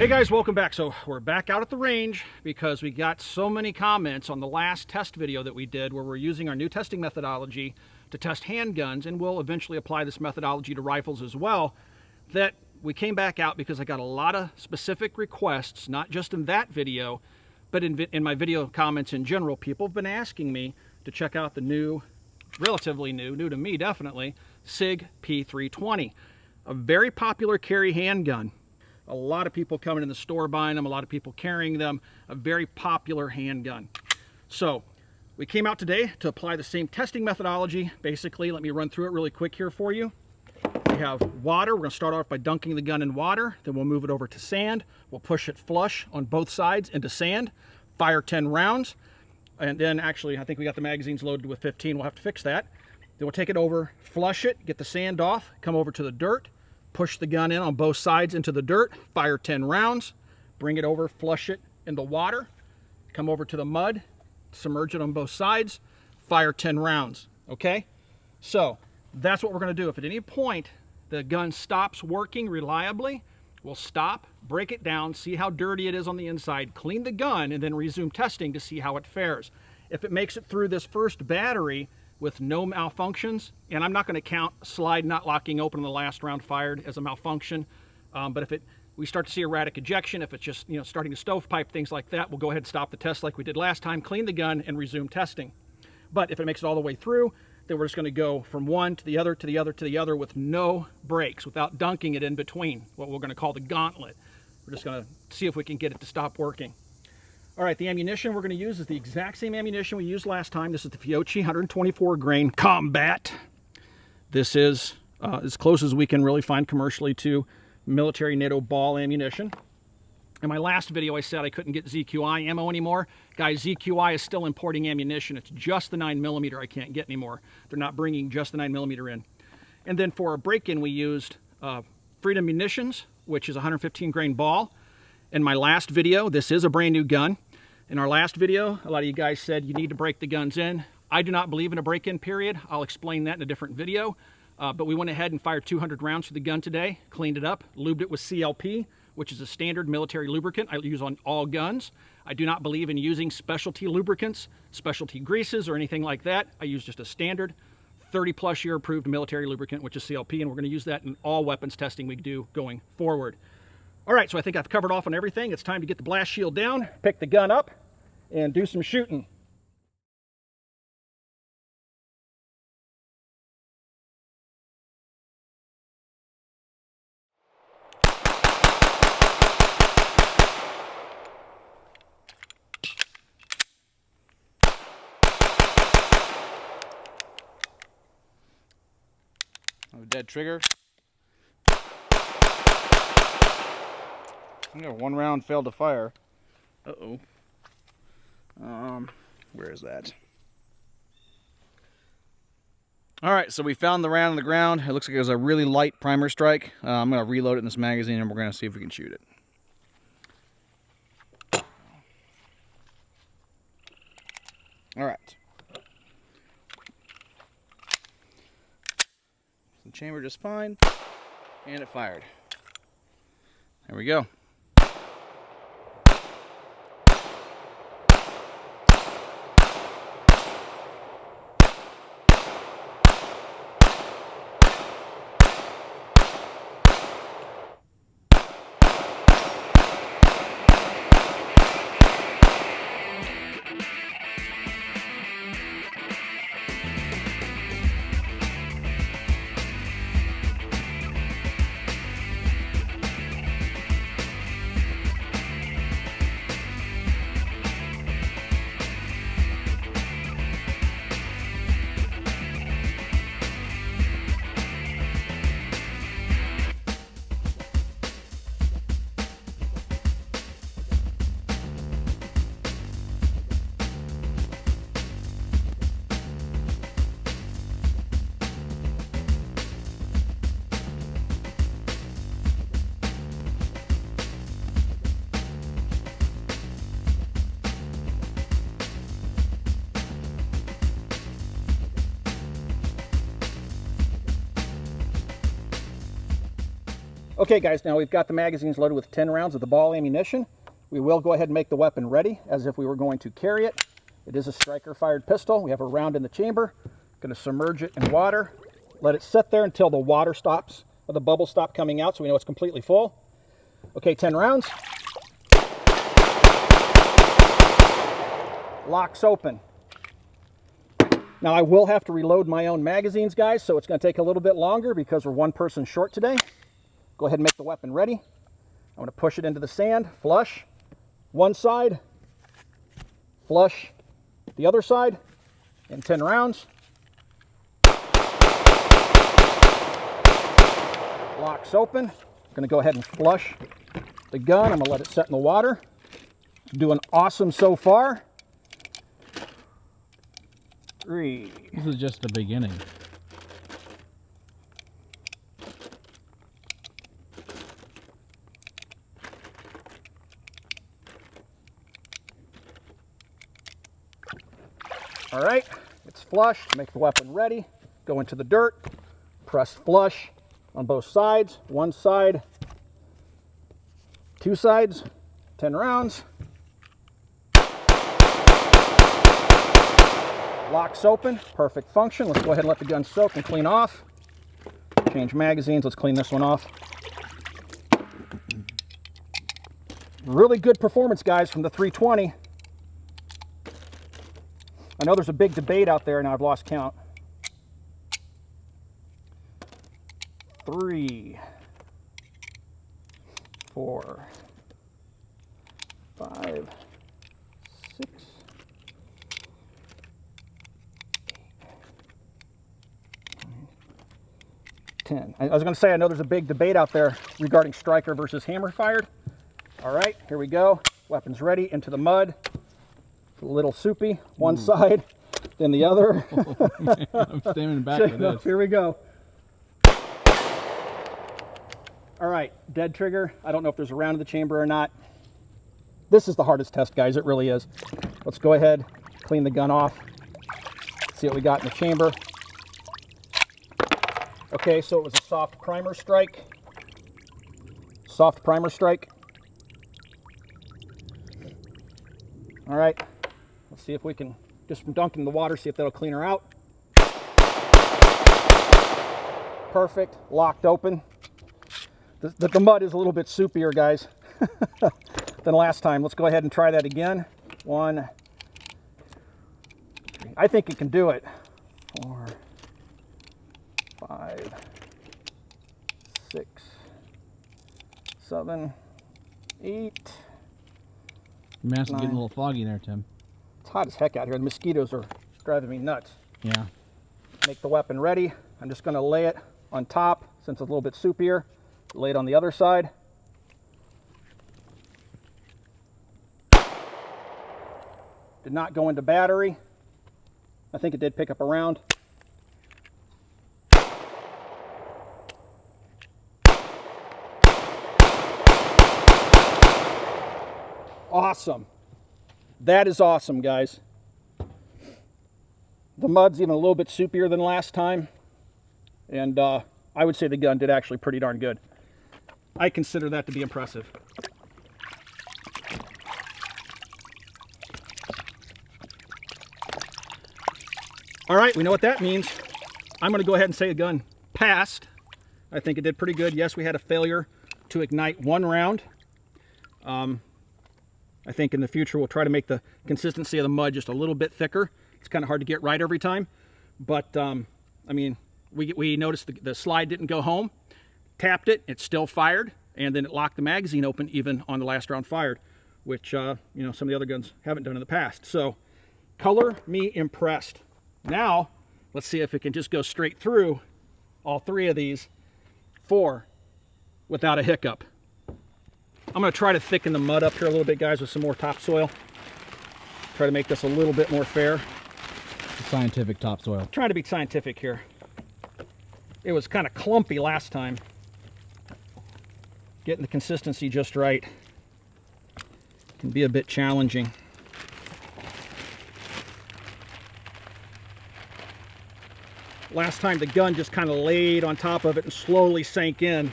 Hey guys, welcome back. So we're back out at the range because we got so many comments on the last test video that we did where we're using our new testing methodology to test handguns, and we'll eventually apply this methodology to rifles as well, that we came back out because I got a lot of specific requests, not just in that video, but in my video comments in general. People have been asking me to check out the new, relatively new to me definitely, Sig P320, a very popular carry handgun. A lot of people coming in the store buying them, a lot of people carrying them, a very popular handgun. So we came out today to apply the same testing methodology. Basically, let me run through it really quick here for you. We have water. We're going to start off by dunking the gun in water. Then we'll move it over to sand. We'll push it flush on both sides into sand. Fire 10 rounds. And then actually, I think we got the magazines loaded with 15. We'll have to fix that. Then we'll take it over, flush it, get the sand off, come over to the dirt, push the gun in on both sides into the dirt, fire 10 rounds, bring it over, flush it in the water, come over to the mud, submerge it on both sides, fire 10 rounds, okay? So that's what we're gonna do. If at any point the gun stops working reliably, we'll stop, break it down, see how dirty it is on the inside, clean the gun, and then resume testing to see how it fares. If it makes it through this first battery with no malfunctions, and I'm not going to count slide not locking open in the last round fired as a malfunction, but if we start to see erratic ejection, if it's just starting to stovepipe, things like that, we'll go ahead and stop the test like we did last time, clean the gun, and resume testing. But if it makes it all the way through, then we're just going to go from one to the other to the other to the other with no breaks, without dunking it in between, what we're going to call the gauntlet. We're just going to see if we can get it to stop working. All right, the ammunition we're going to use is the exact same ammunition we used last time. This is the Fiocchi 124 grain Combat. This is as close as we can really find commercially to military NATO ball ammunition. In my last video, I said I couldn't get ZQI ammo anymore. Guys, ZQI is still importing ammunition. It's just the 9mm I can't get anymore. They're not bringing just the 9mm in. And then for a break-in, we used Freedom Munitions, which is a 115 grain ball. In my last video, this is a brand new gun. In our last video, a lot of you guys said you need to break the guns in. I do not believe in a break-in period. I'll explain that in a different video. But we went ahead and fired 200 rounds for the gun today, cleaned it up, lubed it with CLP, which is a standard military lubricant I use on all guns. I do not believe in using specialty lubricants, specialty greases, or anything like that. I use just a standard 30-plus year approved military lubricant, which is CLP, and we're going to use that in all weapons testing we do going forward. All right, so I think I've covered off on everything. It's time to get the blast shield down, pick the gun up, and do some shooting. A dead trigger. I got one round failed to fire. Uh-oh. Where is that? All right, so we found the round on the ground. It looks like it was a really light primer strike. I'm going to reload it in this magazine, and we're going to see if we can shoot it. All right. The chamber just fine, and it fired. There we go. Okay guys, now we've got the magazines loaded with 10 rounds of the ball ammunition. We will go ahead and make the weapon ready as if we were going to carry it. It is a striker fired pistol. We have a round in the chamber. Going to submerge it in water. Let it sit there until the water stops, or the bubbles stop coming out so we know it's completely full. Okay, 10 rounds. Locks open. Now I will have to reload my own magazines, guys, so it's going to take a little bit longer because we're one person short today. Go ahead and make the weapon ready. I'm going to push it into the sand, flush, one side, flush the other side, and 10 rounds. Locks open. I'm going to go ahead and flush the gun. I'm going to let it set in the water. Doing awesome so far. 3. This is just the beginning. All right, it's flushed. Make the weapon ready. Go into the dirt. Press flush on both sides. One side, two sides. 10 rounds. Locks open. Perfect function. Let's go ahead and let the gun soak and clean off. Change magazines. Let's clean this one off. Really good performance, guys, from the 320. I know there's a big debate out there, and I've lost count. 3, 4, 5, 6, 10. I was going to say, I know there's a big debate out there regarding striker versus hammer fired. All right, here we go. Weapon's ready, into the mud. A little soupy, one side, then the other. Oh, man, I'm standing back for this. Here we go. All right, dead trigger. I don't know if there's a round in the chamber or not. This is the hardest test, guys. It really is. Let's go ahead, clean the gun off. See what we got in the chamber. Okay, so it was a soft primer strike. Soft primer strike. All right, let's see if we can, just from dunking in the water, see if that'll clean her out. Perfect, locked open. The mud is a little bit soupier, guys, than last time. Let's go ahead and try that again. 1, 3. I think it can do it. 4, 5, 6, 7, 8. Mask is getting a little foggy there, Tim. It's hot as heck out here. The mosquitoes are driving me nuts. Yeah. Make the weapon ready. I'm just going to lay it on top since it's a little bit soupier. Lay it on the other side. Did not go into battery. I think it did pick up a round. Awesome. That is awesome, guys. The mud's even a little bit soupier than last time. And I would say the gun did actually pretty darn good. I consider that to be impressive. All right, we know what that means. I'm going to go ahead and say the gun passed. I think it did pretty good. Yes, we had a failure to ignite one round. I think in the future we'll try to make the consistency of the mud just a little bit thicker. It's kind of hard to get right every time. But, I mean, we noticed the slide didn't go home. Tapped it, it still fired, and then it locked the magazine open even on the last round fired, which, you know, some of the other guns haven't done in the past. So, color me impressed. Now, let's see if it can just go straight through all 3 of these 4 without a hiccup. I'm going to try to thicken the mud up here a little bit, guys, with some more topsoil. Try to make this a little bit more fair. Scientific topsoil. Trying to be scientific here. It was kind of clumpy last time. Getting the consistency just right can be a bit challenging. Last time the gun just kind of laid on top of it and slowly sank in.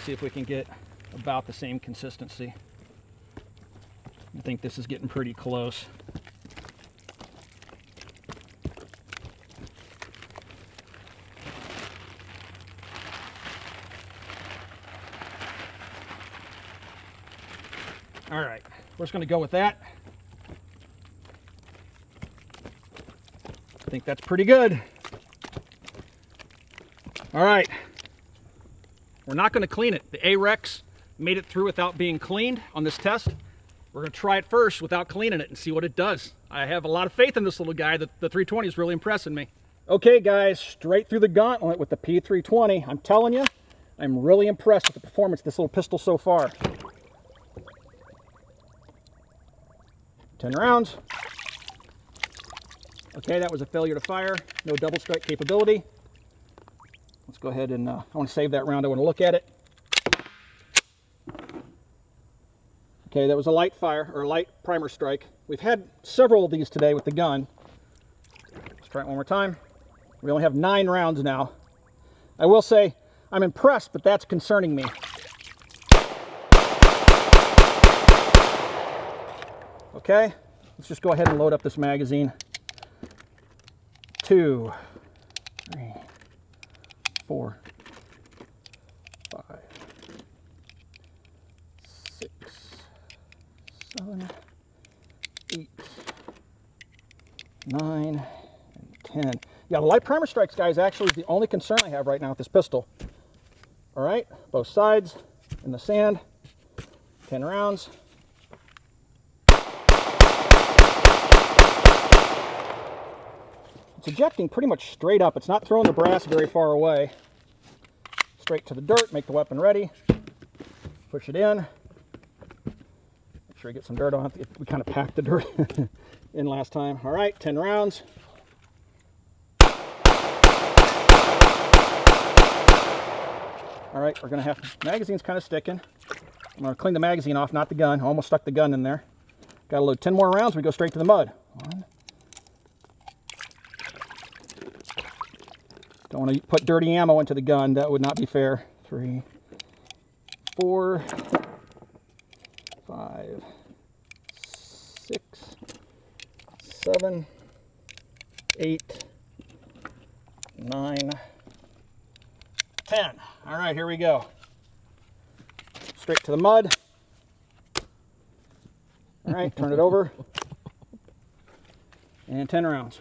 see if we can get about the same consistency. I think this is getting pretty close. All right, we're just going to go with that. I think that's pretty good. All right, we're not going to clean it. The AREX made it through without being cleaned on this test. We're going to try it first without cleaning it and see what it does. I have a lot of faith in this little guy. The 320 is really impressing me. Okay, guys, straight through the gauntlet with the P320. I'm telling you, I'm really impressed with the performance of this little pistol so far. 10 rounds. Okay, that was a failure to fire. No double strike capability. Let's go ahead and I want to save that round. I want to look at it. Okay, that was a light fire, or a light primer strike. We've had several of these today with the gun. Let's try it one more time. We only have 9 rounds now. I will say, I'm impressed, but that's concerning me. Okay, let's just go ahead and load up this magazine. 2, 3, 4, 5, 6, 7, 8, 9, and 10. Yeah, the light primer strikes, guys, actually is the only concern I have right now with this pistol. All right, both sides in the sand. 10 rounds. It's ejecting pretty much straight up. It's not throwing the brass very far away. Straight to the dirt, make the weapon ready. Push it in. Make sure you get some dirt on it. We kind of packed the dirt in last time. All right, 10 rounds. All right, we're gonna have, magazine's kind of sticking. I'm gonna clean the magazine off, not the gun. I almost stuck the gun in there. Gotta load 10 more rounds, we go straight to the mud. 1. Don't want to put dirty ammo into the gun. That would not be fair. 3, 4, 5, 6, 7, 8, 9, 10. All right, here we go. Straight to the mud. All right, turn it over. And 10 rounds.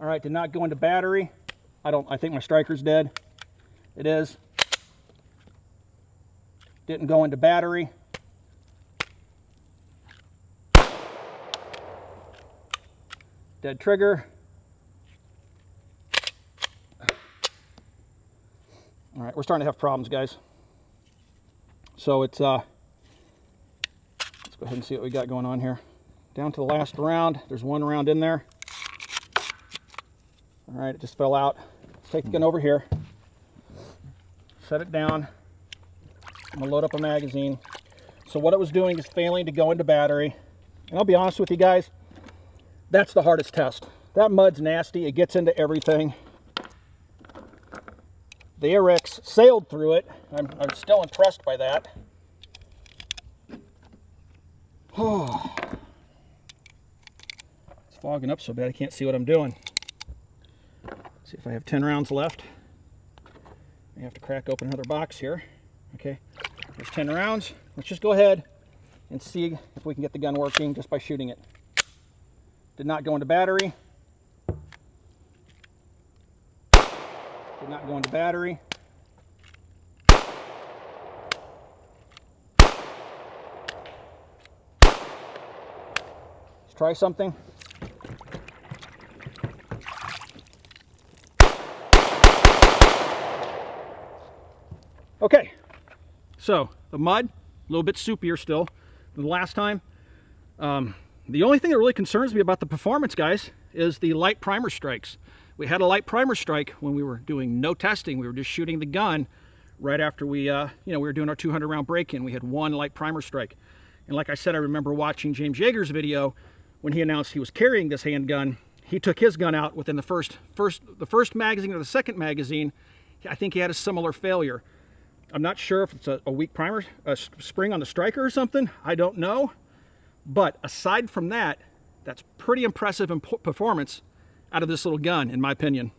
All right, did not go into battery. I think my striker's dead. It is. Didn't go into battery. Dead trigger. All right, we're starting to have problems, guys. So it's, let's go ahead and see what we got going on here. Down to the last round. There's 1 round in there. All right, it just fell out. Let's take the gun over here. Set it down. I'm gonna load up a magazine. So what it was doing is failing to go into battery. And I'll be honest with you guys, that's the hardest test. That mud's nasty, it gets into everything. The AREX sailed through it. I'm still impressed by that. Oh, it's fogging up so bad I can't see what I'm doing. See if I have 10 rounds left. I have to crack open another box here. Okay, there's 10 rounds. Let's just go ahead and see if we can get the gun working just by shooting it. Did not go into battery. Did not go into battery. Let's try something. Okay, so the mud, a little bit soupier still than the last time. The only thing that really concerns me about the performance, guys, is the light primer strikes. We had a light primer strike when we were doing no testing. We were just shooting the gun right after we were doing our 200 round break-in. We had 1 light primer strike. And like I said, I remember watching James Yeager's video when he announced he was carrying this handgun. he took his gun out within the first magazine or the second magazine. I think he had a similar failure. I'm not sure if it's a weak primer, a spring on the striker or something. I don't know. But aside from that, that's pretty impressive performance out of this little gun, in my opinion.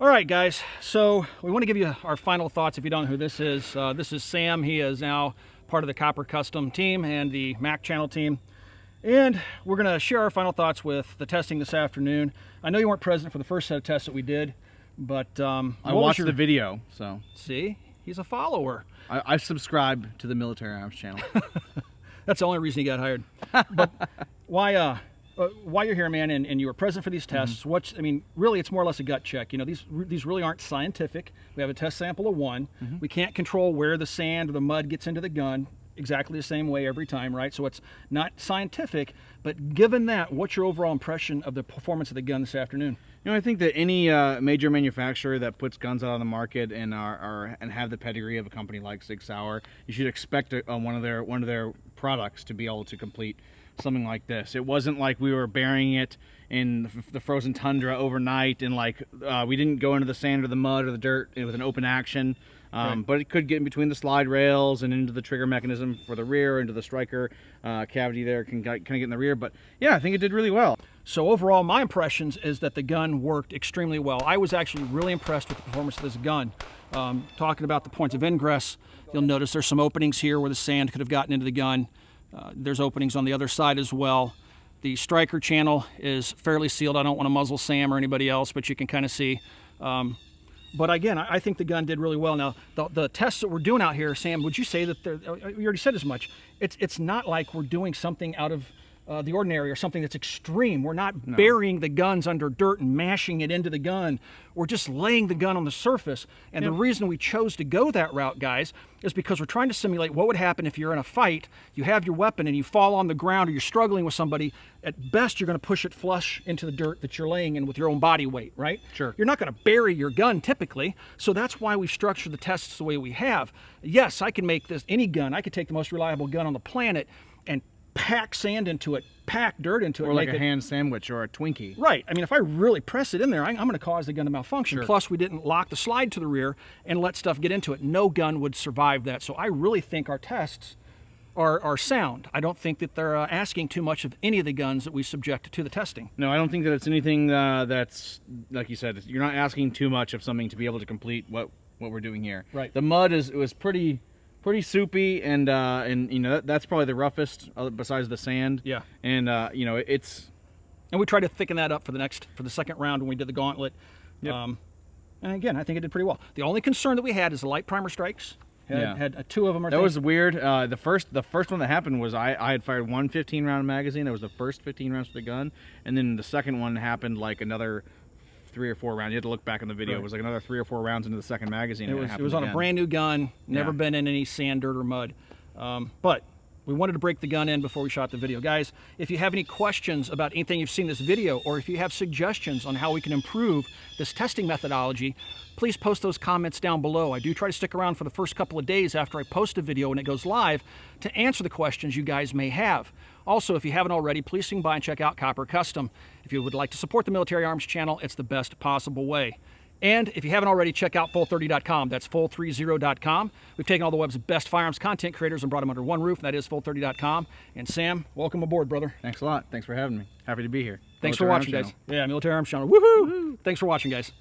All right, guys, so we want to give you our final thoughts. If you don't know who this is Sam. He is now part of the Copper Custom team and the Mac channel team. And we're going to share our final thoughts with the testing this afternoon. I know you weren't present for the first set of tests that we did, but I watched the video, so. See, he's a follower. I subscribe to the Military Arms channel. That's the only reason he got hired. But while you're here, man, and you were present for these tests, I mean, really, it's more or less a gut check. You know, these really aren't scientific. We have a test sample of 1. We can't control where the sand or the mud gets into the gun exactly the same way every time, right? So it's not scientific, but given that, what's your overall impression of the performance of the gun this afternoon? You know, I think that any major manufacturer that puts guns out on the market and have the pedigree of a company like Sig Sauer, you should expect one of their products to be able to complete something like this. It wasn't like we were burying it in the frozen tundra overnight, and like we didn't go into the sand or the mud or the dirt with an open action. Right. But it could get in between the slide rails and into the trigger mechanism for the rear, into the striker cavity there, can kind of get in the rear. But yeah, I think it did really well. So overall, my impressions is that the gun worked extremely well. I was actually really impressed with the performance of this gun. Talking about the points of ingress, you'll notice there's some openings here where the sand could have gotten into the gun. There's openings on the other side as well. The striker channel is fairly sealed. I don't want to muzzle Sam or anybody else, but you can kind of see. But again, I think the gun did really well. Now, the tests that we're doing out here, Sam, would you say that you already said as much? It's not like we're doing something out of the ordinary or something that's extreme. We're not burying the guns under dirt and mashing it into the gun. We're just laying the gun on the surface. And the reason we chose to go that route, guys, is because we're trying to simulate what would happen if you're in a fight, you have your weapon and you fall on the ground or you're struggling with somebody. At best, you're going to push it flush into the dirt that you're laying in with your own body weight, right? Sure. You're not going to bury your gun typically. So that's why we structured the tests the way we have. Yes, I can make any gun. I could take the most reliable gun on the planet and pack sand into it, pack dirt into it. Or like a hand sandwich or a Twinkie. Right. I mean, if I really press it in there, I'm going to cause the gun to malfunction. Sure. Plus, we didn't lock the slide to the rear and let stuff get into it. No gun would survive that. So I really think our tests are sound. I don't think that they're asking too much of any of the guns that we subject to the testing. No, I don't think that it's anything that's, like you said, you're not asking too much of something to be able to complete what we're doing here. Right. The mud was pretty soupy, and you know that's probably the roughest besides the sand. Yeah. And you know and we tried to thicken that up for the second round when we did the gauntlet. Yep. And again, I think it did pretty well. The only concern that we had is the light primer strikes. Had 2 of them. That was weird. The first one that happened was I had fired one 15-round magazine. That was the first 15 rounds for the gun, and then the second one happened like another 3 or 4 rounds. You had to look back in the video. Right. It was like another 3 or 4 rounds into the second magazine. It was on a brand new gun, never been in any sand, dirt, or mud. But we wanted to break the gun in before we shot the video. Guys, if you have any questions about anything you've seen in this video, or if you have suggestions on how we can improve this testing methodology, please post those comments down below. I do try to stick around for the first couple of days after I post a video and it goes live to answer the questions you guys may have. Also, if you haven't already, please swing by and check out Copper Custom. If you would like to support the Military Arms channel, it's the best possible way. And if you haven't already, check out full30.com. That's full30.com. We've taken all the web's best firearms content creators and brought them under one roof, and that is full30.com. And Sam, welcome aboard, brother. Thanks a lot. Thanks for having me. Happy to be here. Thanks for watching, guys. Yeah, Military Arms channel. Woohoo! Thanks for watching, guys.